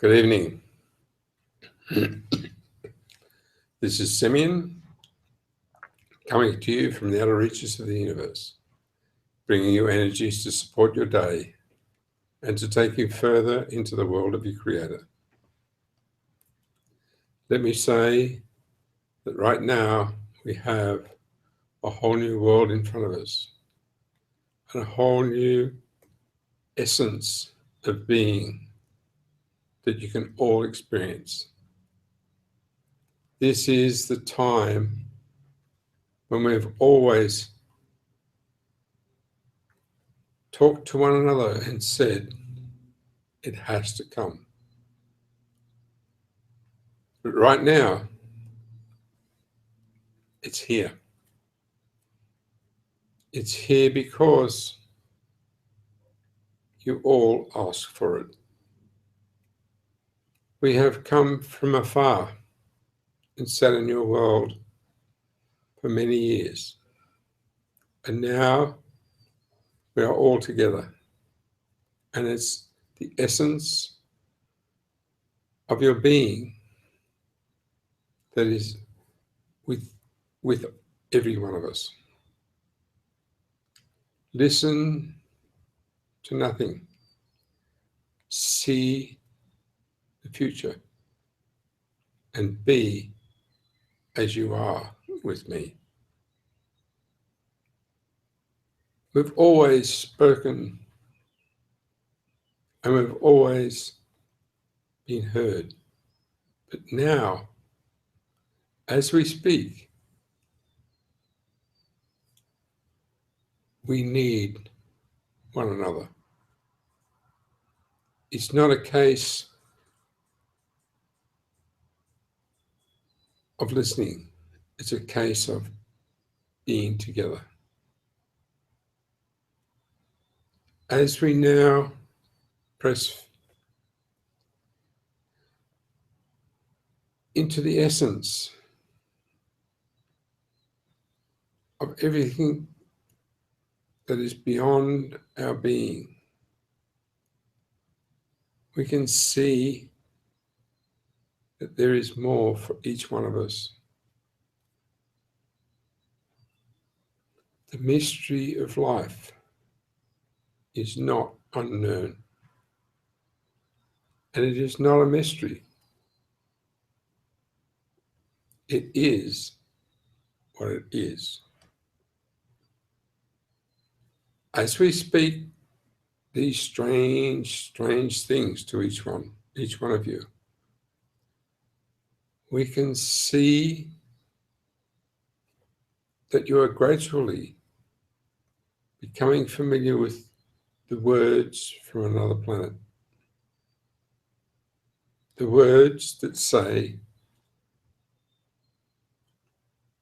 Good evening. This is Simmion coming to you from the outer reaches of the universe, bringing you energies to support your day and to take you further into the world of your Creator. Let me say that right now we have a whole new world in front of us and a whole new essence of being that you can all experience. This is the time when we've always talked to one another and said, it has to come. But right now, it's here. It's here because you all asked for it. We have come from afar and sat in your world for many years. And now we are all together. And it's the essence of your being that is with every one of us. Listen to nothing. See the future and be as you are with me. We've always spoken and we've always been heard. But now, as we speak, we need one another. It's not a case of listening. It's a case of being together. As we now press into the essence of everything that is beyond our being, we can see that there is more for each one of us. The mystery of life is not unknown, and it is not a mystery. It is what it is. As we speak these strange things to each one of you, we can see that you are gradually becoming familiar with the words from another planet. The words that say,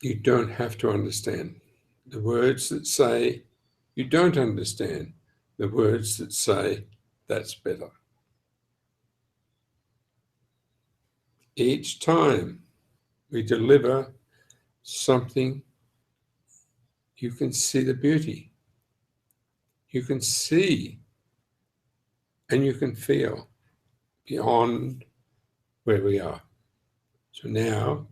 you don't have to understand. The words that say, you don't understand. The words that say, that's better. Each time we deliver something, you can see the beauty. You can see and you can feel beyond where we are. So now,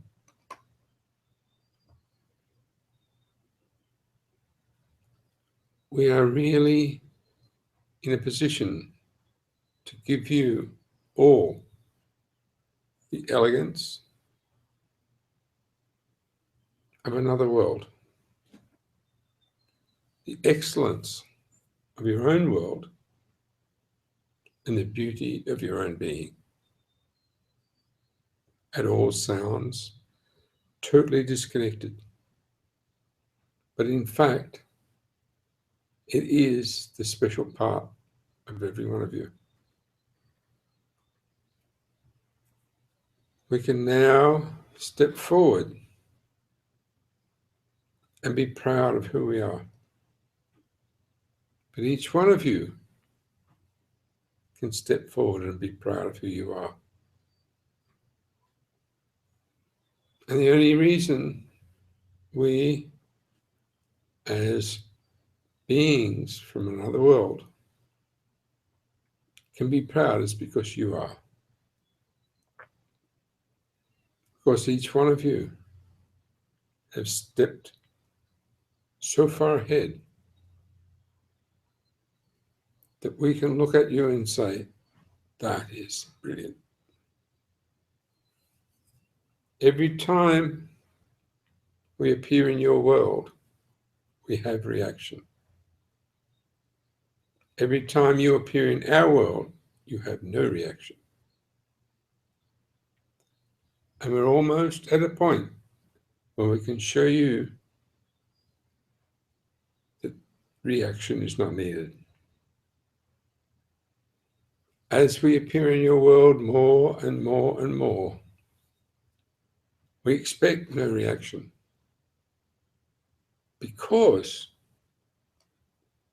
we are really in a position to give you all the elegance of another world, the excellence of your own world, and the beauty of your own being. It all sounds totally disconnected, but in fact, it is the special part of every one of you. We can now step forward and be proud of who we are. But each one of you can step forward and be proud of who you are. And the only reason we, as beings from another world, can be proud is because you are. because each one of you have stepped so far ahead that we can look at you and say, that is brilliant. Every time we appear in your world, we have reaction. Every time you appear in our world, you have no reaction. And we're almost at a point where we can show you that reaction is not needed. As we appear in your world more and more and more, we expect no reaction because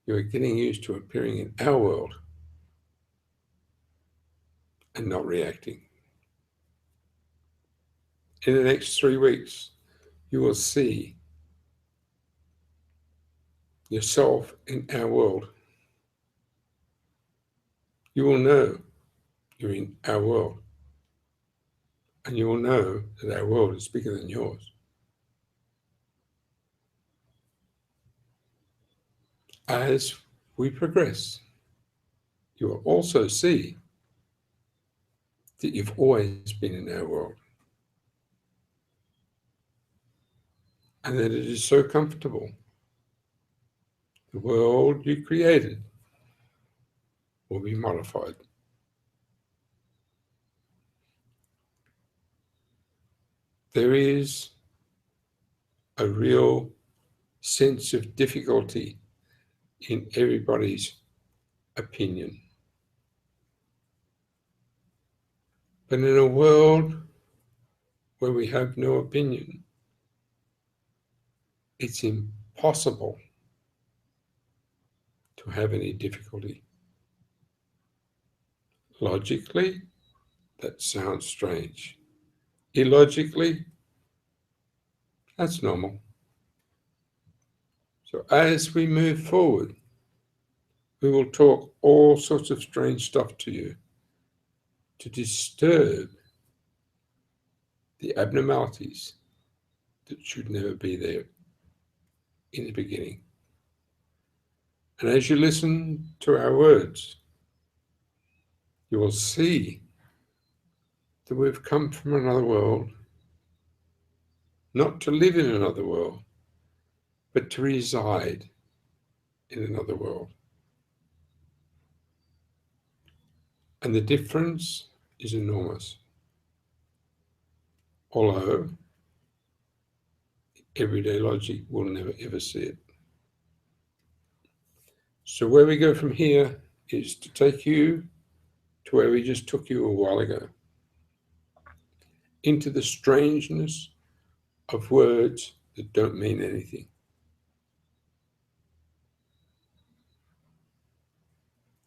you are getting used to appearing in our world and not reacting. In the next 3 weeks, you will see yourself in our world. You will know you're in our world, and you will know that our world is bigger than yours. As we progress, you will also see that you've always been in our world, and that it is so comfortable. The world you created will be modified. There is a real sense of difficulty in everybody's opinion. But in a world where we have no opinion, it's impossible to have any difficulty. Logically, that sounds strange. Illogically, that's normal. So as we move forward, we will talk all sorts of strange stuff to you to disturb the abnormalities that should never be there in the beginning. And as you listen to our words, you will see that we've come from another world, not to live in another world, but to reside in another world. And the difference is enormous. Although everyday logic will never ever see it. So where we go from here is to take you to where we just took you a while ago, into the strangeness of words that don't mean anything.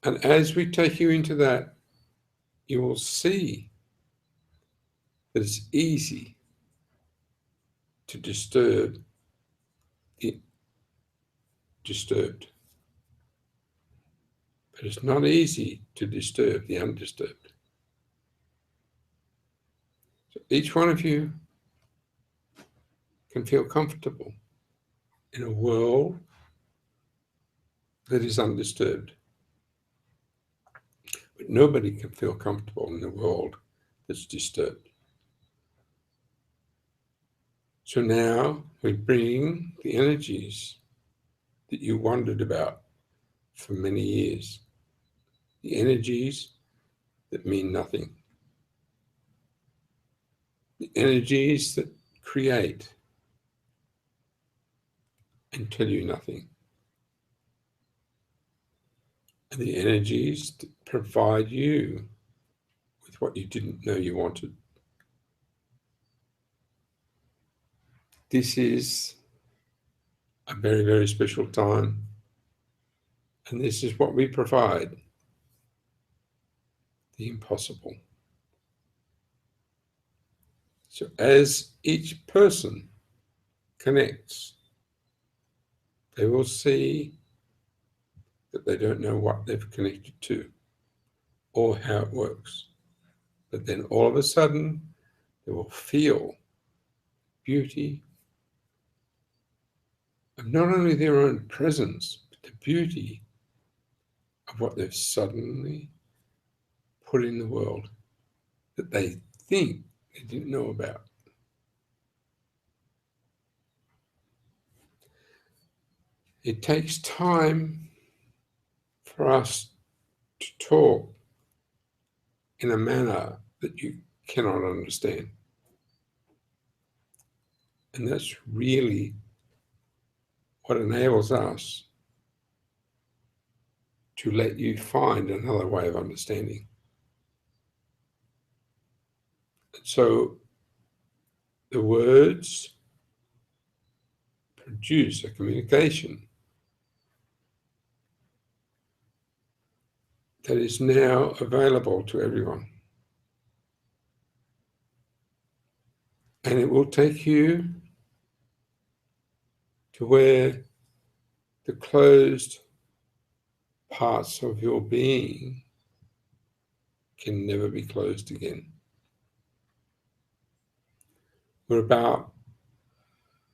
And as we take you into that, you will see that it's easy to disturb the disturbed. But it's not easy to disturb the undisturbed. So each one of you can feel comfortable in a world that is undisturbed. But nobody can feel comfortable in a world that's disturbed. So now we bring the energies that you wondered about for many years, the energies that mean nothing, the energies that create and tell you nothing, and the energies that provide you with what you didn't know you wanted. This is a very, very special time, and this is what we provide, the impossible. So as each person connects, they will see that they don't know what they've connected to or how it works. But then all of a sudden, They will feel beauty of not only their own presence, but the beauty of what they've suddenly put in the world that they think they didn't know about. It takes time for us to talk in a manner that you cannot understand. And that's really what enables us to let you find another way of understanding. And so the words produce a communication that is now available to everyone. And it will take you to where the closed parts of your being can never be closed again. We're about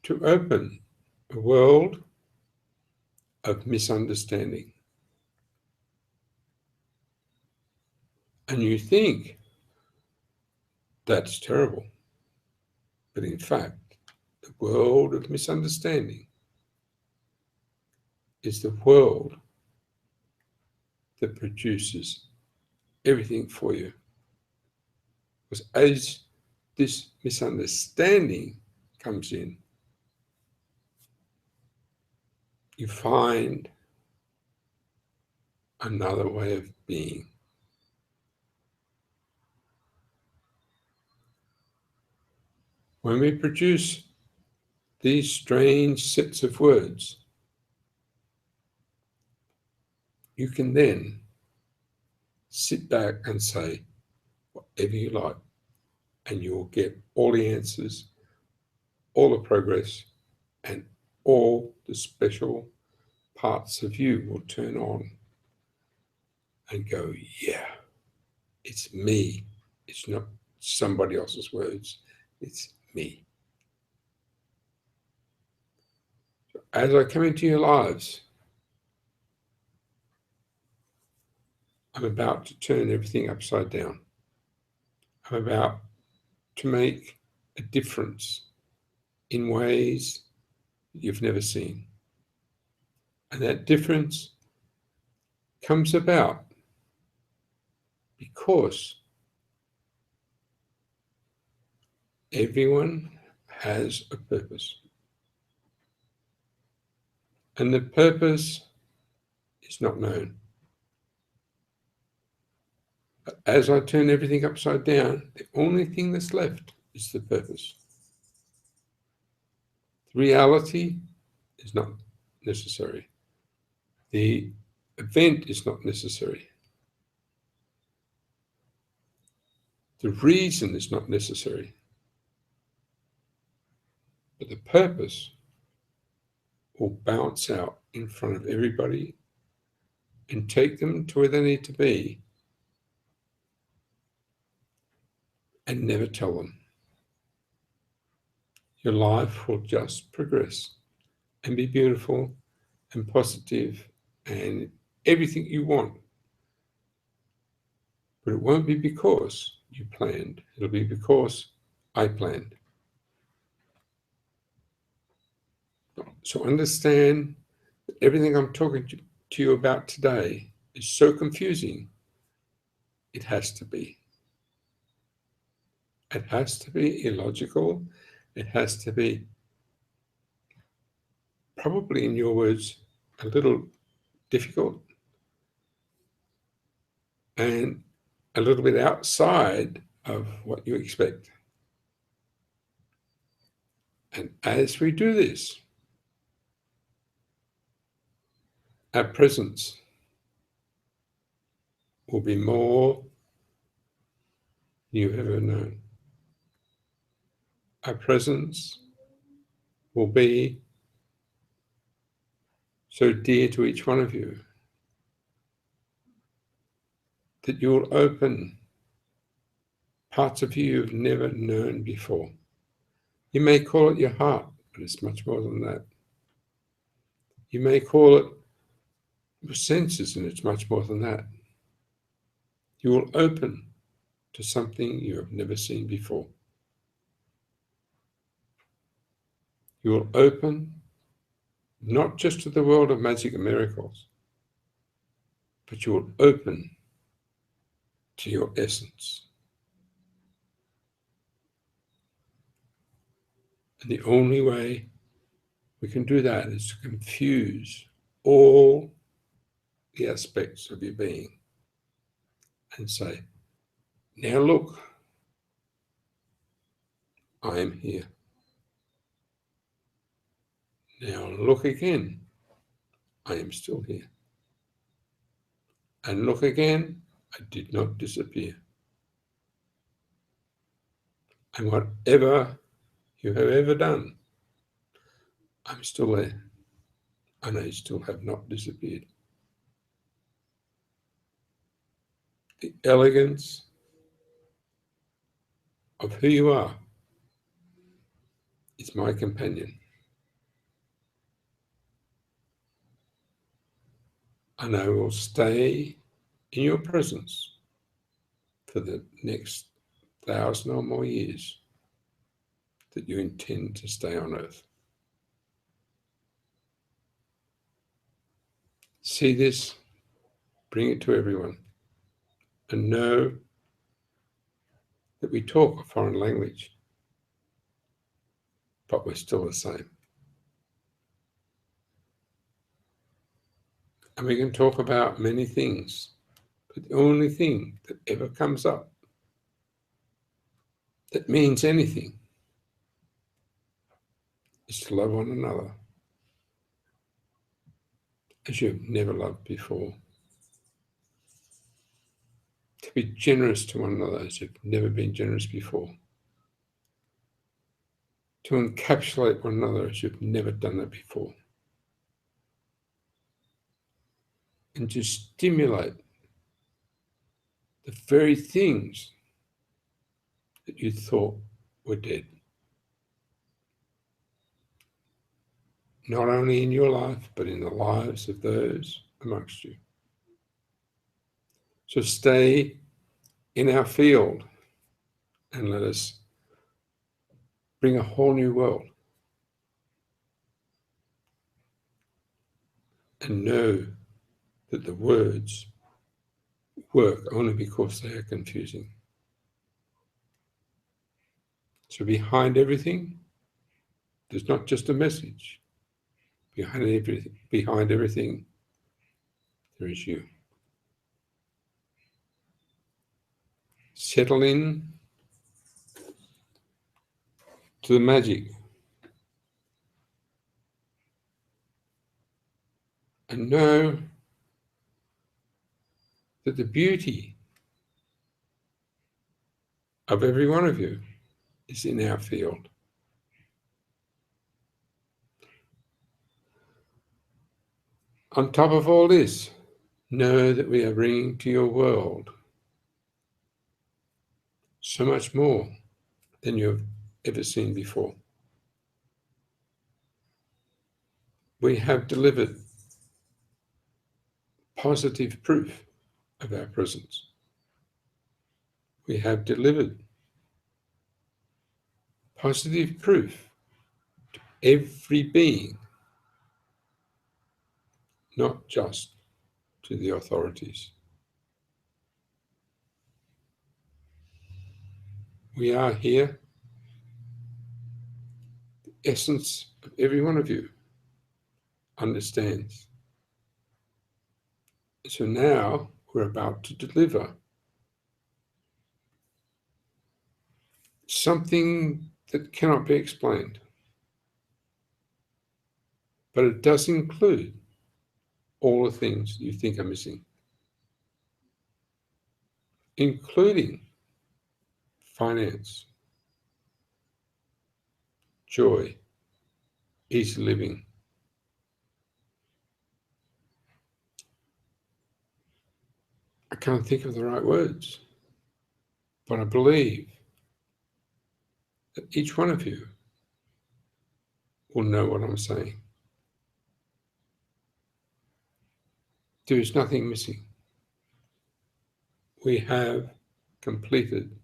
to open a world of misunderstanding. And you think that's terrible. But in fact, the world of misunderstanding is the world that produces everything for you. Because as this misunderstanding comes in, you find another way of being. When we produce these strange sets of words, you can then sit back and say whatever you like, and you'll get all the answers, all the progress, and all the special parts of you will turn on and go, yeah, it's me. It's not somebody else's words. It's me. So as I come into your lives, I'm about to turn everything upside down. I'm about to make a difference in ways you've never seen. And that difference comes about because everyone has a purpose. And the purpose is not known. But as I turn everything upside down, the only thing that's left is the purpose. The reality is not necessary. The event is not necessary. The reason is not necessary. But the purpose will bounce out in front of everybody and take them to where they need to be and never tell them. Your life will just progress and be beautiful and positive and everything you want. But it won't be because you planned. It'll be because I planned. So understand that everything I'm talking to you about today is so confusing. It has to be. It has to be illogical. It has to be, probably in your words, a little difficult and a little bit outside of what you expect. And as we do this, our presence will be more than you've ever known. Our presence will be so dear to each one of you that you'll open parts of you you've never known before. You may call it your heart, but it's much more than that. You may call it your senses, and it's much more than that. You will open to something you have never seen before. You will open not just to the world of magic and miracles, but you will open to your essence. And the only way we can do that is to confuse all the aspects of your being and say, now look, I am here. Now look again, I am still here. And look again, I did not disappear. And whatever you have ever done, I'm still there, and I still have not disappeared. The elegance of who you are is my companion. And I will stay in your presence for the next 1,000 or more years that you intend to stay on earth. See this, bring it to everyone, and know that we talk a foreign language, but we're still the same. And we can talk about many things, but the only thing that ever comes up that means anything is to love one another as you have never loved before. To be generous to one another as you've never been generous before. To encapsulate one another as you've never done that before. And to stimulate the very things that you thought were dead. Not only in your life, but in the lives of those amongst you. So stay in our field and let us bring a whole new world. And know that the words work only because they are confusing. So behind everything, there's not just a message. Behind everything, there is you. Settle in to the magic and know that the beauty of every one of you is in our field. On top of all this, know that we are bringing to your world so much more than you have ever seen before. We have delivered positive proof of our presence. We have delivered positive proof to every being, not just to the authorities. We are here. The essence of every one of you understands. So now we're about to deliver something that cannot be explained. But it does include all the things you think are missing, including finance, joy, easy living. I can't think of the right words, But I believe that each one of you will know what I'm saying. There is nothing missing. We have completed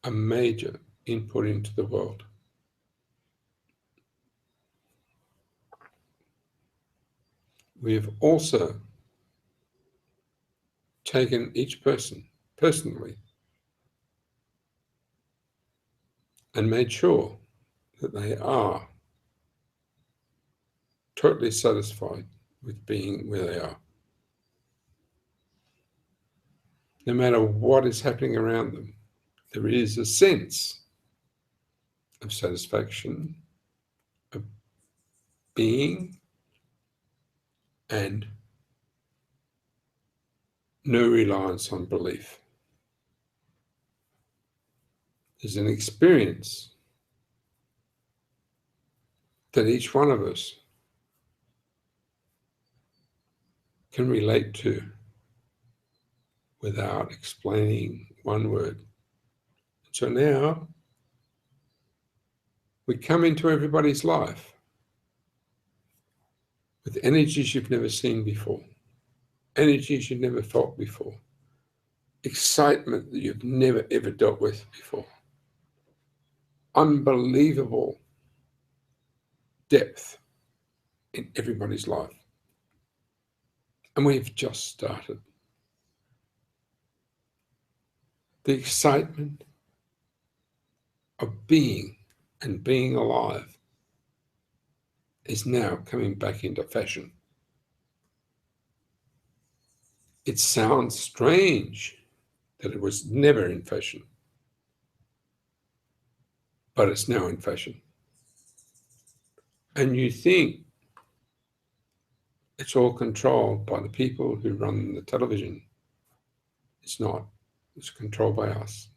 a major input into the world. We have also taken each person personally and made sure that they are totally satisfied with being where they are. No matter what is happening around them, there is a sense of satisfaction, of being, and no reliance on belief. There's an experience that each one of us can relate to without explaining one word. So now we come into everybody's life with energies you've never seen before, energies you've never felt before, excitement that you've never ever dealt with before, unbelievable depth in everybody's life. And we've just started. The excitement of being and being alive is now coming back into fashion. It sounds strange that it was never in fashion, but it's now in fashion. And you think it's all controlled by the people who run the television. It's not. It's controlled by us.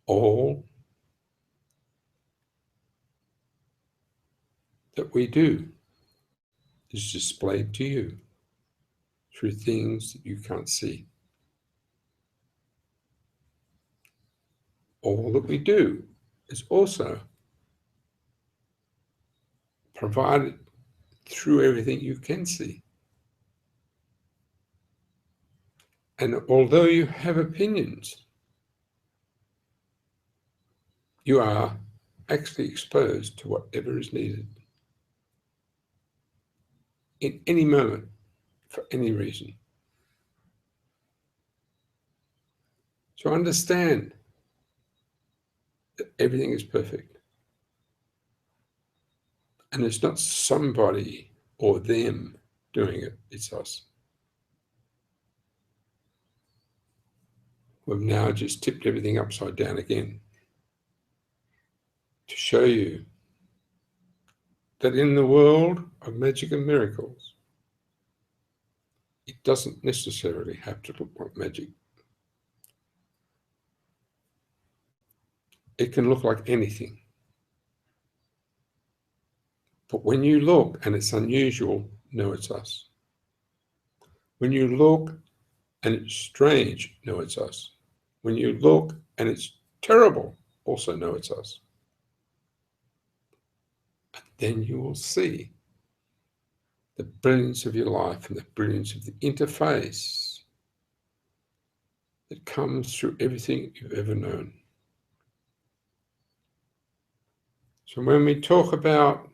All that we do is displayed to you through things that you can't see. All that we do is also provided through everything you can see. And although you have opinions, you are actually exposed to whatever is needed in any moment for any reason. So understand that everything is perfect. And it's not somebody or them doing it, it's us. We've now just tipped everything upside down again to show you that in the world of magic and miracles, it doesn't necessarily have to look like magic. It can look like anything. But when you look and it's unusual, know it's us. When you look and it's strange, know it's us. When you look and it's terrible, also know it's us. And then you will see the brilliance of your life and the brilliance of the interface that comes through everything you've ever known. So when we talk about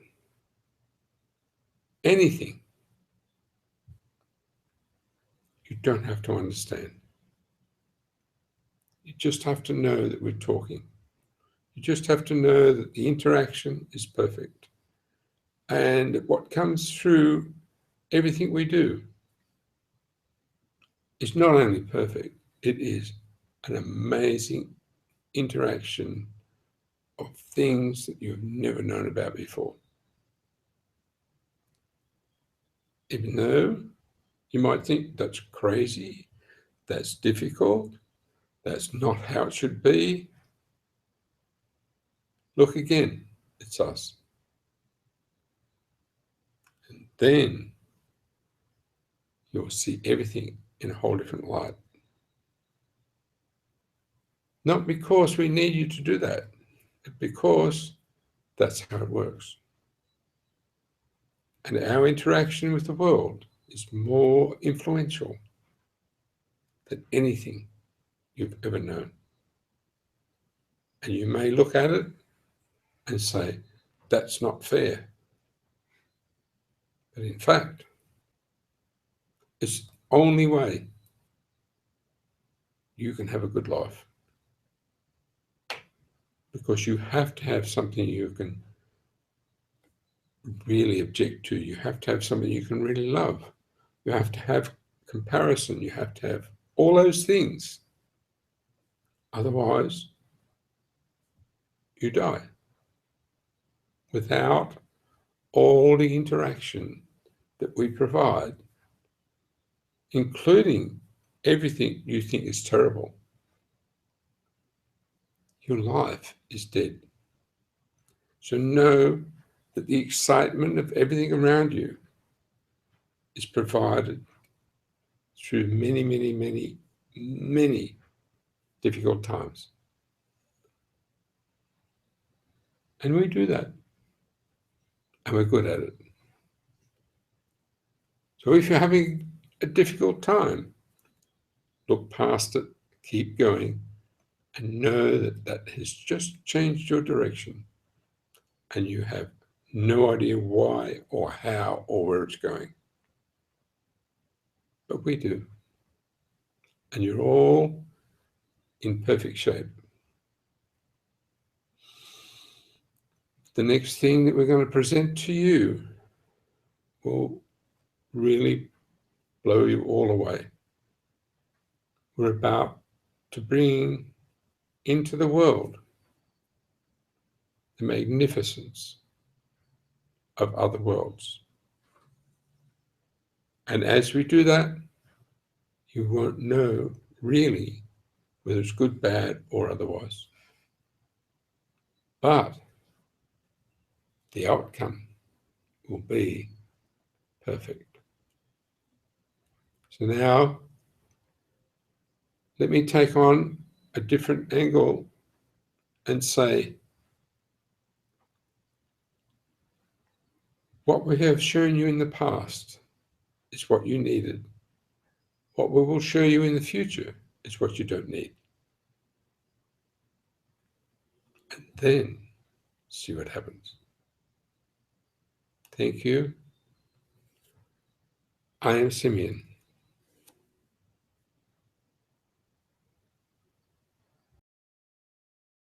anything, you don't have to understand. You just have to know that we're talking. You just have to know that the interaction is perfect. And what comes through everything we do is not only perfect, it is an amazing interaction of things that you've never known about before. Even though you might think that's crazy, that's difficult, that's not how it should be. Look again, it's us. then you'll see everything in a whole different light. Not because we need you to do that, but because that's how it works. And our interaction with the world is more influential than anything you've ever known. And you may look at it and say, that's not fair. But in fact, it's the only way you can have a good life. Because you have to have something you can really object to. You have to have something you can really love. You have to have comparison. You have to have all those things. Otherwise, you die. Without all the interaction that we provide, including everything you think is terrible, your life is dead. So know that the excitement of everything around you is provided through many, many, many, many difficult times. And we do that. And we're good at it. So if you're having a difficult time, look past it, keep going, and know that that has just changed your direction. And you have no idea why or how or where it's going. But we do. And you're all in perfect shape. The next thing that we're going to present to you will really blow you all away. We're about to bring into the world the magnificence of other worlds. And as we do that, you won't know really whether it's good, bad, or otherwise. But the outcome will be perfect. So now, let me take on a different angle and say, what we have shown you in the past is what you needed. What we will show you in the future is what you don't need. And then see what happens. Thank you. I am Simmion.